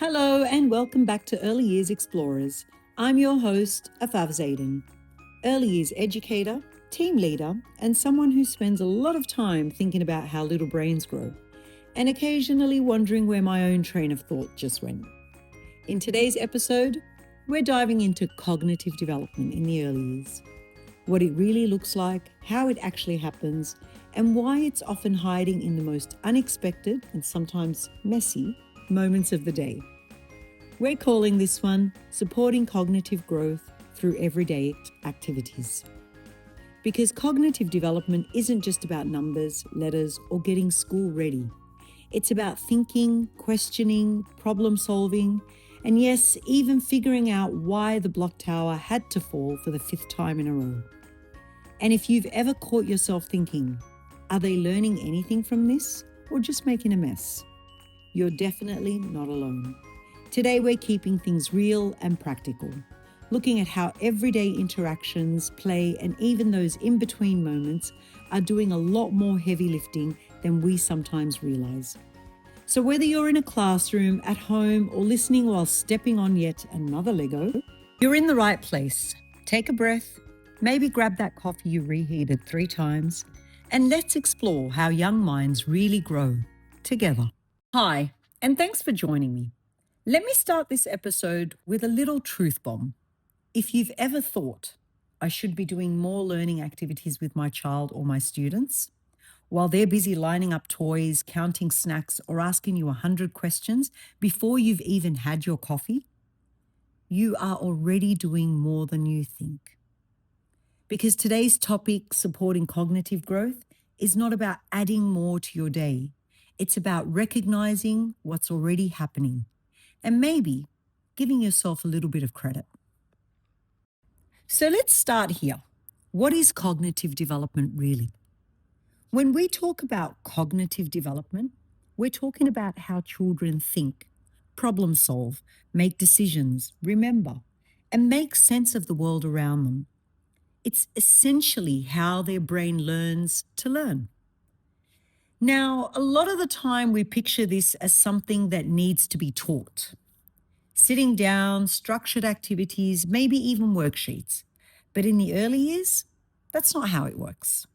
Hello and welcome back to Early Years Explorers. I'm your host, Afaf Zaidan, early years educator, team leader, and someone who spends a lot of time thinking about how little brains grow, and occasionally wondering where my own train of thought just went. In today's episode, we're diving into cognitive development in the early years, what it really looks like, how it actually happens, and why it's often hiding in the most unexpected and sometimes messy moments of the day. We're calling this one Supporting Cognitive Growth Through Everyday Activities. Because cognitive development isn't just about numbers, letters, or getting school ready. It's about thinking, questioning, problem solving, and yes, even figuring out why the block tower had to fall for the 5th time in a row. And if you've ever caught yourself thinking, are they learning anything from this or just making a mess? You're definitely not alone. Today we're keeping things real and practical, looking at how everyday interactions, play, and even those in-between moments are doing a lot more heavy lifting than we sometimes realize. So whether you're in a classroom, at home, or listening while stepping on yet another Lego, you're in the right place. Take a breath, maybe grab that coffee you reheated 3 times, and let's explore how young minds really grow together. Hi, and thanks for joining me. Let me start this episode with a little truth bomb. If you've ever thought I should be doing more learning activities with my child or my students, while they're busy lining up toys, counting snacks, or asking you 100 questions before you've even had your coffee, you are already doing more than you think. Because today's topic, supporting cognitive growth, is not about adding more to your day. It's about recognizing what's already happening and maybe giving yourself a little bit of credit. So let's start here. What is cognitive development really? When we talk about cognitive development, we're talking about how children think, problem solve, make decisions, remember, and make sense of the world around them. It's essentially how their brain learns to learn. Now, a lot of the time we picture this as something that needs to be taught. Sitting down, structured activities, maybe even worksheets. But in the early years, that's not how it works.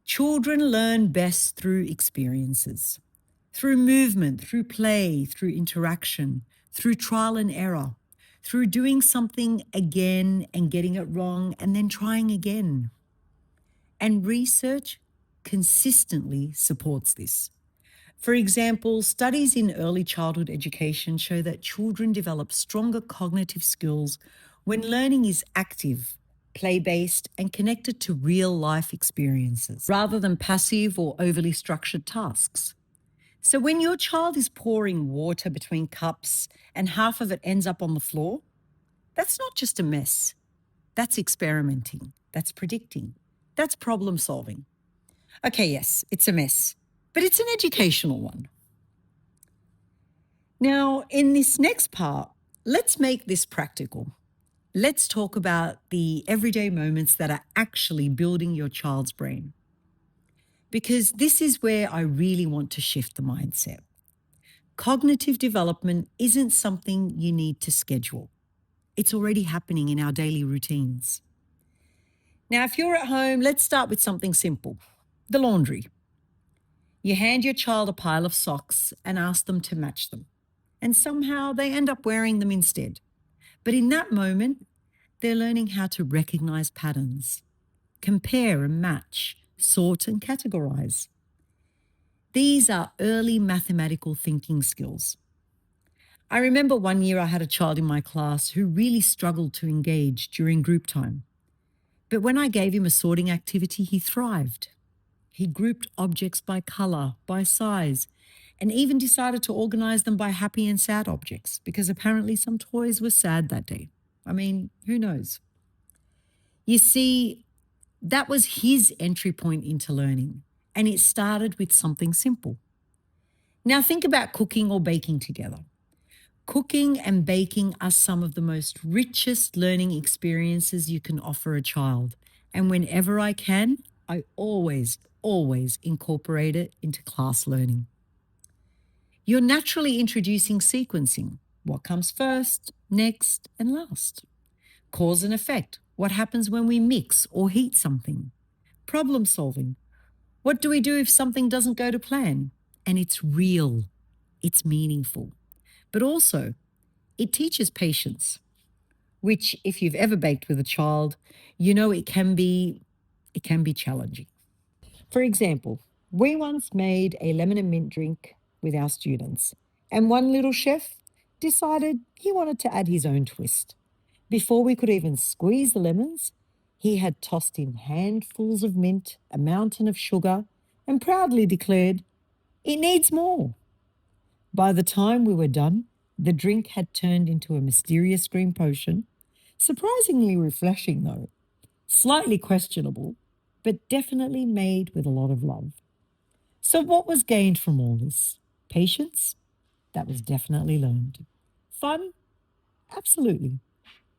Children learn best through experiences, through movement, through play, through interaction, through trial and error, through doing something again and getting it wrong and then trying again. And research consistently supports this. For example, studies in early childhood education show that children develop stronger cognitive skills when learning is active, play-based, and connected to real-life experiences, rather than passive or overly structured tasks. So when your child is pouring water between cups and half of it ends up on the floor, that's not just a mess. That's experimenting. That's predicting. That's problem solving. Okay, yes, it's a mess, but it's an educational one. Now, in this next part, let's make this practical. Let's talk about the everyday moments that are actually building your child's brain. Because this is where I really want to shift the mindset. Cognitive development isn't something you need to schedule. It's already happening in our daily routines. Now, if you're at home, let's start with something simple, the laundry. You hand your child a pile of socks and ask them to match them. And somehow they end up wearing them instead. But in that moment, they're learning how to recognize patterns, compare and match, sort and categorize. These are early mathematical thinking skills. I remember one year I had a child in my class who really struggled to engage during group time. But when I gave him a sorting activity, he thrived. He grouped objects by color, by size, and even decided to organize them by happy and sad objects because apparently some toys were sad that day. I mean, who knows? You see, that was his entry point into learning, and it started with something simple. Now think about cooking or baking together. Cooking and baking are some of the most richest learning experiences you can offer a child. And whenever I can, I always incorporate it into class learning. You're naturally introducing sequencing. What comes first, next, and last? Cause and effect. What happens when we mix or heat something? Problem solving. What do we do if something doesn't go to plan? And it's real, it's meaningful. But also, it teaches patience, which if you've ever baked with a child, you know it can be challenging. For example, we once made a lemon and mint drink with our students, and one little chef decided he wanted to add his own twist. Before we could even squeeze the lemons, he had tossed in handfuls of mint, a mountain of sugar, and proudly declared, "It needs more." By the time we were done, the drink had turned into a mysterious green potion, surprisingly refreshing though, slightly questionable, but definitely made with a lot of love. So, what was gained from all this? Patience? That was definitely learned. Fun? Absolutely.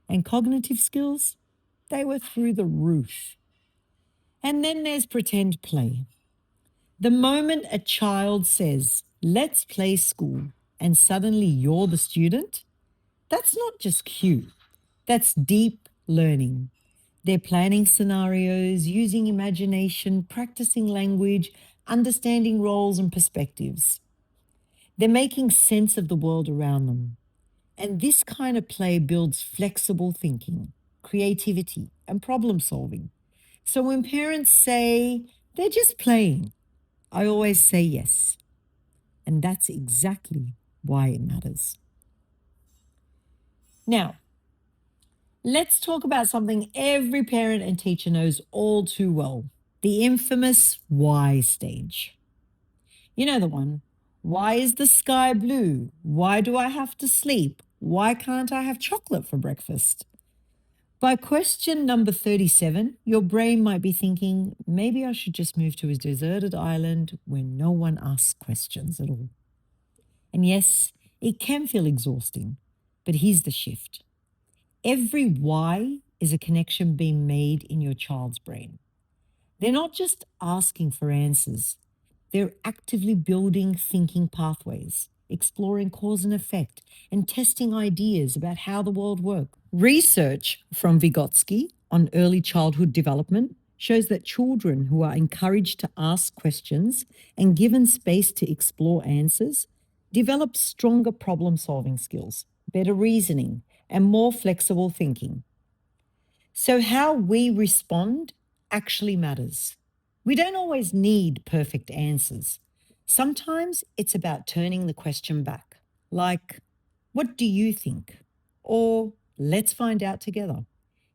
And cognitive skills? They were through the roof. And then there's pretend play. The moment a child says, "Let's play school," and suddenly you're the student, that's not just cute, that's deep learning. They're planning scenarios, using imagination, practicing language, understanding roles and perspectives. They're making sense of the world around them. And this kind of play builds flexible thinking, creativity, and problem solving. So when parents say they're just playing, I always say yes. And that's exactly why it matters. Now, let's talk about something every parent and teacher knows all too well, the infamous why stage. You know the one. Why is the sky blue? Why do I have to sleep? Why can't I have chocolate for breakfast? By question number 37, your brain might be thinking, maybe I should just move to a deserted island where no one asks questions at all. And yes, it can feel exhausting, but here's the shift. Every why is a connection being made in your child's brain. They're not just asking for answers, they're actively building thinking pathways, exploring cause and effect, and testing ideas about how the world works. Research from Vygotsky on early childhood development shows that children who are encouraged to ask questions and given space to explore answers develop stronger problem solving skills, better reasoning, and more flexible thinking. So, how we respond actually matters. We don't always need perfect answers. Sometimes it's about turning the question back, like, "What do you think?" Or, "Let's find out together."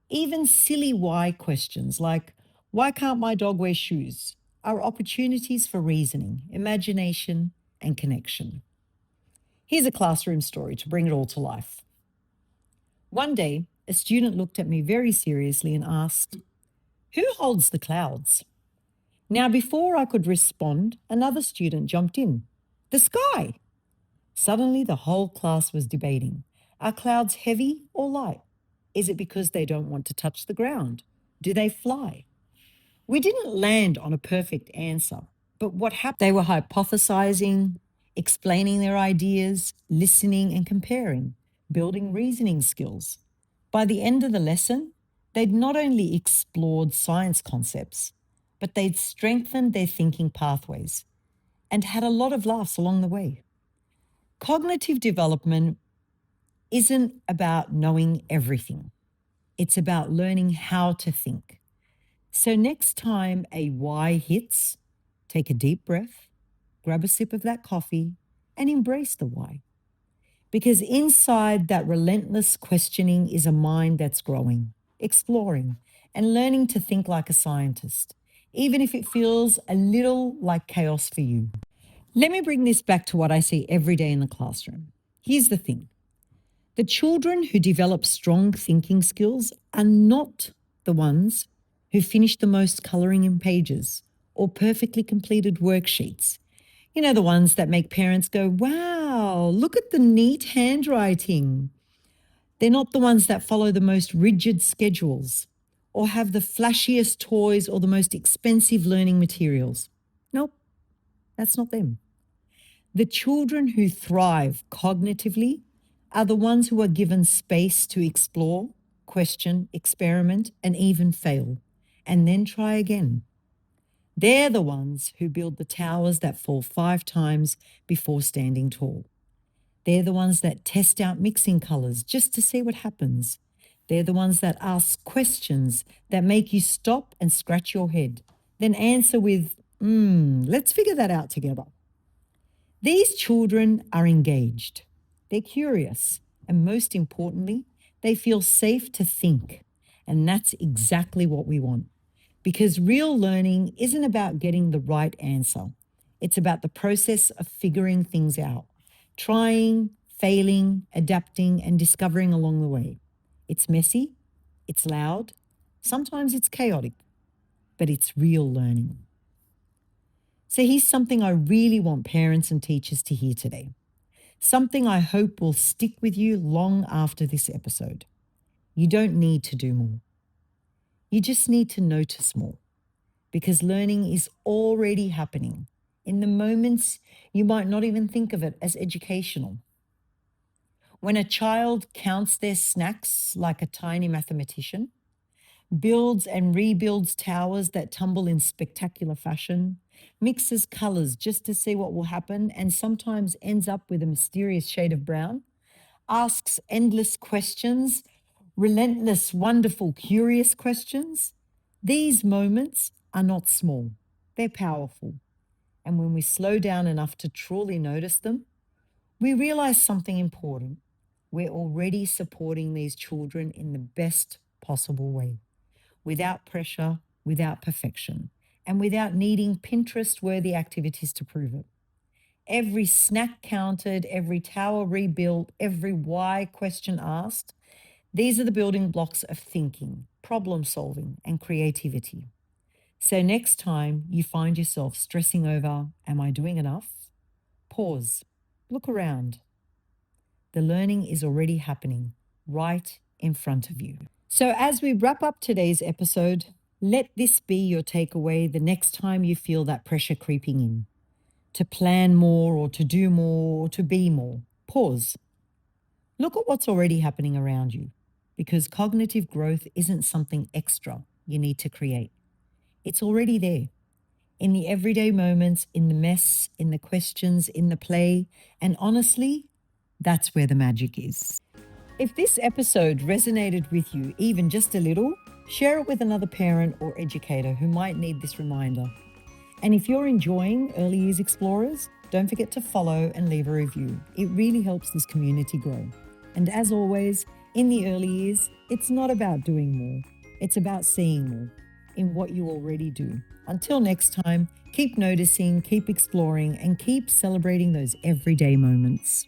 Even silly why questions like, "Why can't my dog wear shoes?" are opportunities for reasoning, imagination, and connection. Here's a classroom story to bring it all to life. One day, a student looked at me very seriously and asked, "Who holds the clouds?" Now, before I could respond, another student jumped in. "The sky." Suddenly, the whole class was debating. Are clouds heavy or light? Is it because they don't want to touch the ground? Do they fly? We didn't land on a perfect answer, but what happened? They were hypothesizing, explaining their ideas, listening and comparing, building reasoning skills. By the end of the lesson, they'd not only explored science concepts, but they'd strengthened their thinking pathways and had a lot of laughs along the way. Cognitive development isn't about knowing everything. It's about learning how to think. So next time a why hits, take a deep breath, grab a sip of that coffee, and embrace the why. Because inside that relentless questioning is a mind that's growing, exploring, and learning to think like a scientist, even if it feels a little like chaos for you. Let me bring this back to what I see every day in the classroom. Here's the thing. The children who develop strong thinking skills are not the ones who finish the most colouring in pages or perfectly completed worksheets. You know, the ones that make parents go, "Wow, look at the neat handwriting." They're not the ones that follow the most rigid schedules or have the flashiest toys or the most expensive learning materials. Nope, that's not them. The children who thrive cognitively are the ones who are given space to explore, question, experiment, and even fail, and then try again. They're the ones who build the towers that fall 5 times before standing tall. They're the ones that test out mixing colors just to see what happens. They're the ones that ask questions that make you stop and scratch your head, then answer with, let's figure that out together. These children are engaged, they're curious, and most importantly, they feel safe to think. And that's exactly what we want. Because real learning isn't about getting the right answer, it's about the process of figuring things out, trying, failing, adapting, and discovering along the way. It's messy, it's loud, sometimes it's chaotic, but it's real learning. So here's something I really want parents and teachers to hear today. Something I hope will stick with you long after this episode. You don't need to do more. You just need to notice more, because learning is already happening in the moments you might not even think of it as educational. When a child counts their snacks like a tiny mathematician, builds and rebuilds towers that tumble in spectacular fashion, mixes colors just to see what will happen, and sometimes ends up with a mysterious shade of brown, asks endless questions, relentless, wonderful, curious questions. These moments are not small, they're powerful. And when we slow down enough to truly notice them, we realize something important. We're already supporting these children in the best possible way, without pressure, without perfection, and without needing Pinterest-worthy activities to prove it. Every snack counted, every tower rebuilt, every why question asked, these are the building blocks of thinking, problem solving, and creativity. So next time you find yourself stressing over, am I doing enough? Pause, look around. The learning is already happening right in front of you. So as we wrap up today's episode, let this be your takeaway the next time you feel that pressure creeping in. To plan more or to do more or to be more. Pause. Look at what's already happening around you, because cognitive growth isn't something extra you need to create. It's already there, in the everyday moments, in the mess, in the questions, in the play, and honestly, that's where the magic is. If this episode resonated with you even just a little, share it with another parent or educator who might need this reminder. And if you're enjoying Early Years Explorers, don't forget to follow and leave a review. It really helps this community grow. And as always, in the early years, it's not about doing more. It's about seeing more in what you already do. Until next time, keep noticing, keep exploring, and keep celebrating those everyday moments.